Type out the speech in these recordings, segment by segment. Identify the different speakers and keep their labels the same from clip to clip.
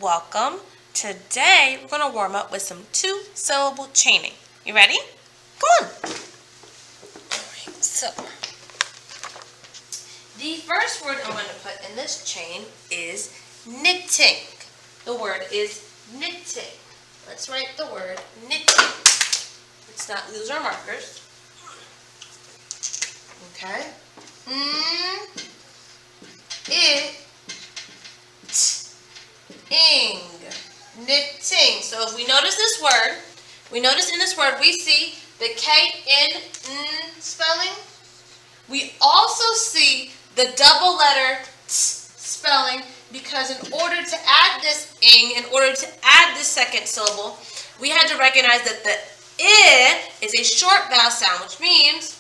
Speaker 1: welcome. Today we're going to warm up with some two-syllable chaining. You ready? Come on. Alright, so the first word I'm going to put in this chain is knitting. The word is knitting. Let's write the word knitting. Let's not lose our markers. Okay. Ing. Knitting. So if we notice this word, in this word we see the K-N spelling. We also see the double letter t spelling because in order to add this ing, in order to add this second syllable, we had to recognize that the I is a short vowel sound, which means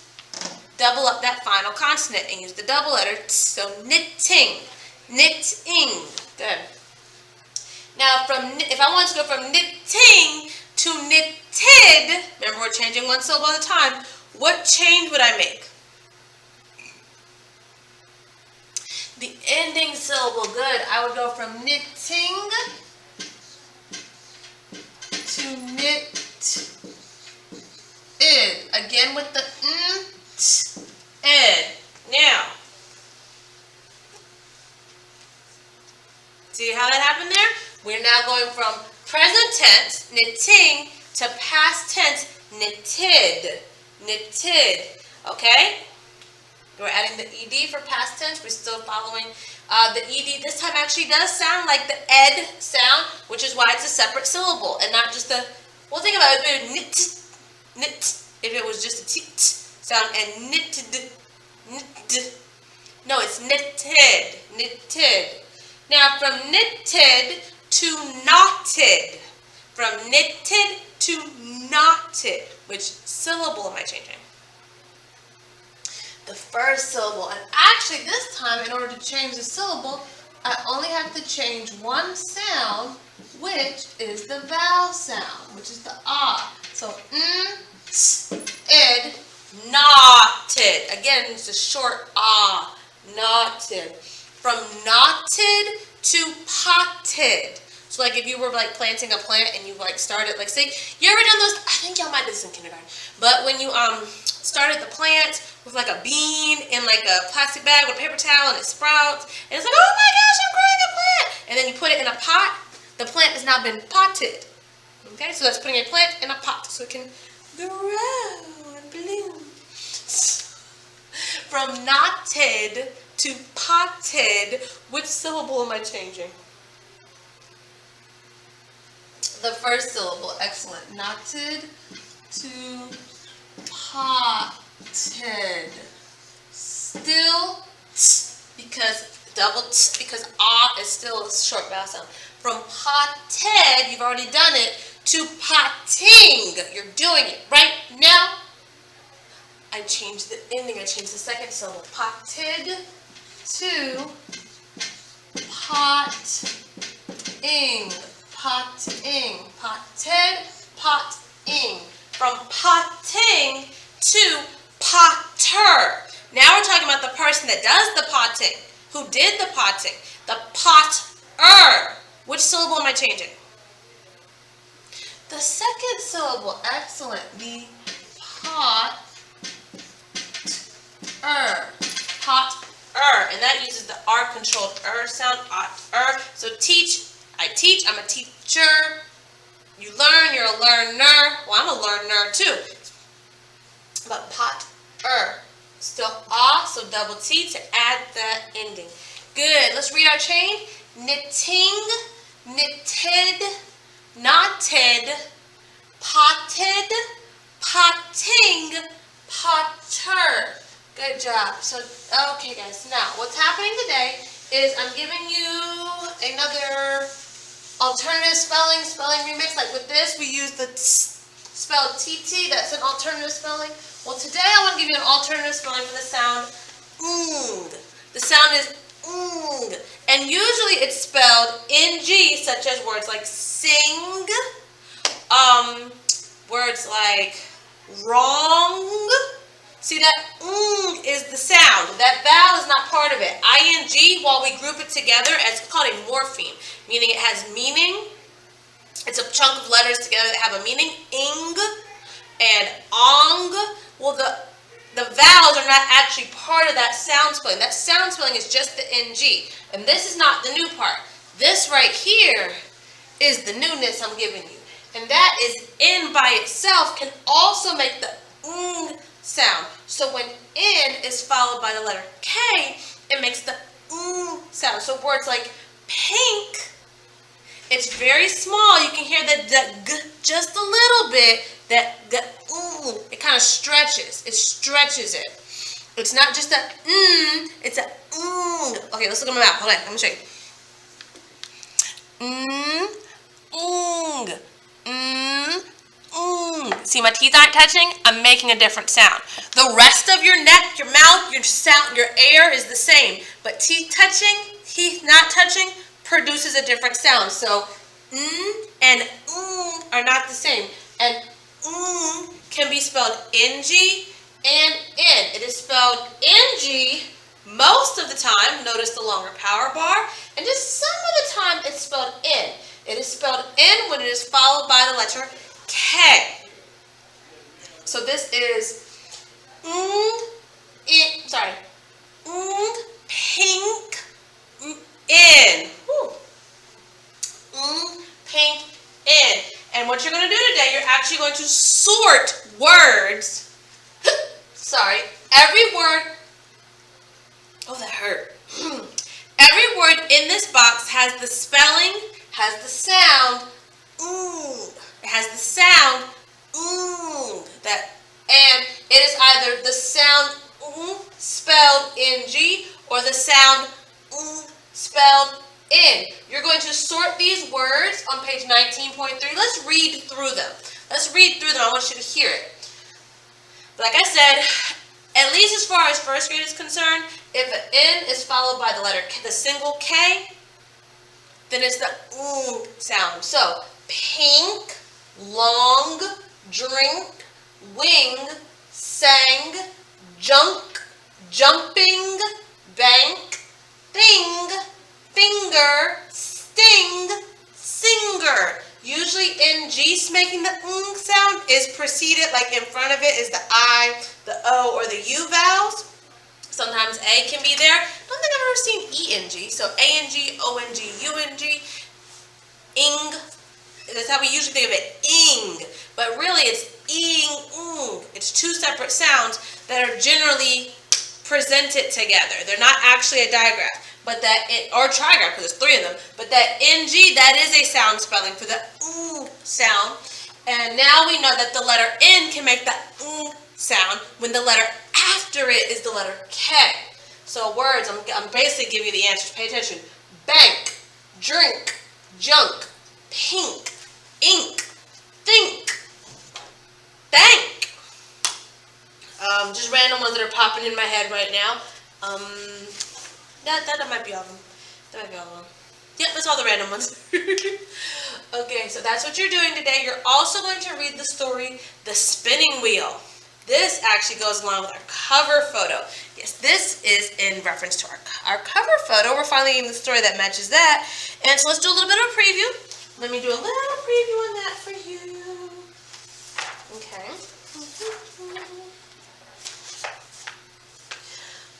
Speaker 1: double up that final consonant and use the double letter t. So knitting, knitting. Good. Now, if I want to go from knitting to knitted, remember we're changing one syllable at a time, what change would I make? The ending syllable, good. I would go from knitting to knitted. Again with the ed. Now, see how that happened there? We're now going from present tense, knitting, to past tense, knitted. Knitted. Okay? We're adding the ed for past tense. We're still following the ed. This time actually does sound like the ed sound, which is why it's a separate syllable and not just a. Well, think about it. If it was knit, if it was just a t sound, and knitted, knit. No, it's knitted, knitted. Now, from knitted to knotted. From knitted to knotted. Which syllable am I changing? The first syllable. And actually, this time, in order to change the syllable, I only have to change one sound, which is the vowel sound, which is the ah. So, ed, knotted. Again, it's a short ah, knotted. From knotted to potted. So like if you were like planting a plant and you like started, like say, you ever done those, I think y'all might do this in kindergarten, but when you started the plant with like a bean in like a plastic bag with a paper towel and it sprouts, and it's like, oh my gosh, I'm growing a plant, and then you put it in a pot, the plant has now been potted. Okay, so that's putting a plant in a pot so it can grow and bloom. From knotted to potted, which syllable am I changing? The first syllable, excellent. Knotted to potted. Still t, because double t, because ah is still a short vowel sound. From potted, you've already done it, to potting. You're doing it right now. I changed the ending, I changed the second syllable. Potted to potting. Potting. Potted, potting. From potting to potter. Now we're talking about the person that does the potting. Who did the potting? The potter. Which syllable am I changing? The second syllable. Excellent. The pot. Pot-er. And that uses the R-controlled sound. So I teach, I'm a teacher. You learn, you're a learner. Well, I'm a learner too. But pot-er. Still ah, so double T to add the ending. Good. Let's read our chain. Knitting, knitted, knotted, potted, potting, potter. Good job. So, okay guys, now what's happening today is I'm giving you another alternative spelling remix. Like with this, we use the spelled TT, that's an alternative spelling. Well, today I want to give you an alternative spelling for the sound ng. The sound is ng. And usually it's spelled NG, such as words like sing, words like wrong, See, that is the sound. That vowel is not part of it. ing, while we group it together, it's called a morpheme, meaning it has meaning. It's a chunk of letters together that have a meaning. Ing and ong. Well, the vowels are not actually part of that sound spelling. That sound spelling is just the ng. And this is not the new part. This right here is the newness I'm giving you. And that is in by itself can also make the ng sound. So when in is followed by the letter K, it makes the sound. So words like pink, it's very small. You can hear the g just a little bit. That g, it kind of stretches. It stretches it. It's not just a it's a Okay, let's look at my mouth. Hold on, let me show you. See, my teeth aren't touching. I'm making a different sound. The rest of your neck, your mouth, your sound, your air is the same. But teeth touching, teeth not touching, produces a different sound. So, and are not the same. And can be spelled ng and in. It is spelled ng most of the time. Notice the longer power bar. And just some of the time it's spelled in. It is spelled in when it is followed by the letter K. So this is pink, in. Pink, in. And what you're going to do today, you're actually going to sort words. Sorry. Every word. Oh, that hurt. Every word in this box has the spelling, has the sound. It has the sound. And it is either the sound spelled ng or the sound spelled in. You're going to sort these words on page 19.3. Let's read through them. I want you to hear it. But like I said, at least as far as first grade is concerned, if an N is followed by the letter K, the single K, then it's the sound. So, pink, long, drink, wing, sang, junk, jumping, bank, thing, finger, sting, singer. Usually ng making the sound is preceded, like in front of it is the I, the O, or the U vowels. Sometimes A can be there. I don't think I've ever seen ENG. So ANG, ONG, UNG, ing. That's how we usually think of it, ing. But really it's ing, It's two separate sounds that are generally presented together. They're not actually a digraph. But that or trigraph, because there's three of them. But that ng, that is a sound spelling for the sound. And now we know that the letter N can make the sound when the letter after it is the letter K. So words, I'm basically giving you the answers. Pay attention. Bank, drink, junk, pink, ink, think, bank. Just random ones that are popping in my head right now. That might be all of them. Yep, that's all the random ones. Okay, so that's what you're doing today. You're also going to read the story, The Spinning Wheel. This actually goes along with our cover photo. Yes, this is in reference to our cover photo. We're finally getting the story that matches that. And so let's do a little bit of a preview. Let me do a little preview on that for you. Okay.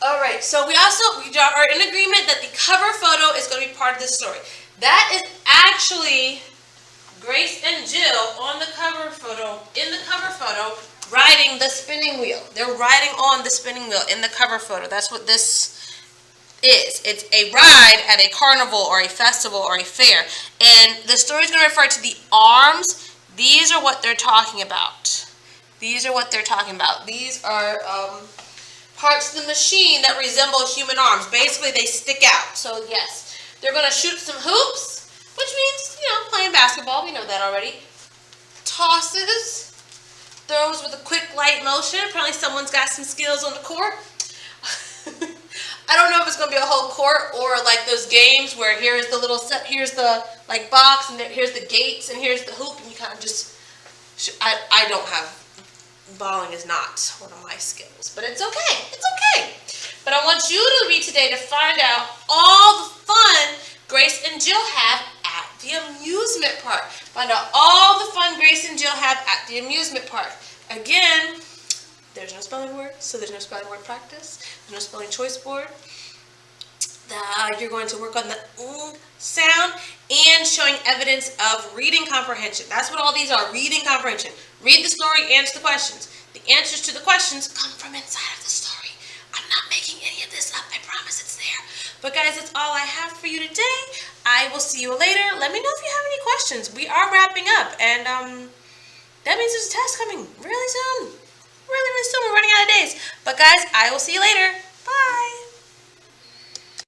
Speaker 1: Alright, so we are in agreement that the cover photo is going to be part of this story. That is actually Grace and Jill on the cover photo, riding the spinning wheel. They're riding on the spinning wheel in the cover photo. That's what this is. It's a ride at a carnival or a festival or a fair. And the story is going to refer to the arms. These are what they're talking about. These are parts of the machine that resemble human arms. Basically, they stick out. So, yes, they're going to shoot some hoops, which means, playing basketball. We know that already. Tosses, throws with a quick, light motion. Apparently, someone's got some skills on the court. I don't know if it's going to be a whole court or like those games where here's the little set, here's the box, and here's the gates, and here's the hoop, and you kind of just, I don't have bawling is not one of my skills, but it's okay. It's okay. But I want you to read today to find out all the fun Grace and Jill have at the amusement park. Find out all the fun Grace and Jill have at the amusement park. Again, there's no spelling word, so there's no spelling word practice. There's no spelling choice board. You're going to work on the sound and showing evidence of reading comprehension. That's what all these are, reading comprehension. Read the story, answer the questions. The answers to the questions come from inside of the story. I'm not making any of this up. I promise it's there. But guys, that's all I have for you today. I will see you later. Let me know if you have any questions. We are wrapping up, and that means there's a test coming really soon. Really soon. We're running out of days. But guys, I will see you later. Bye.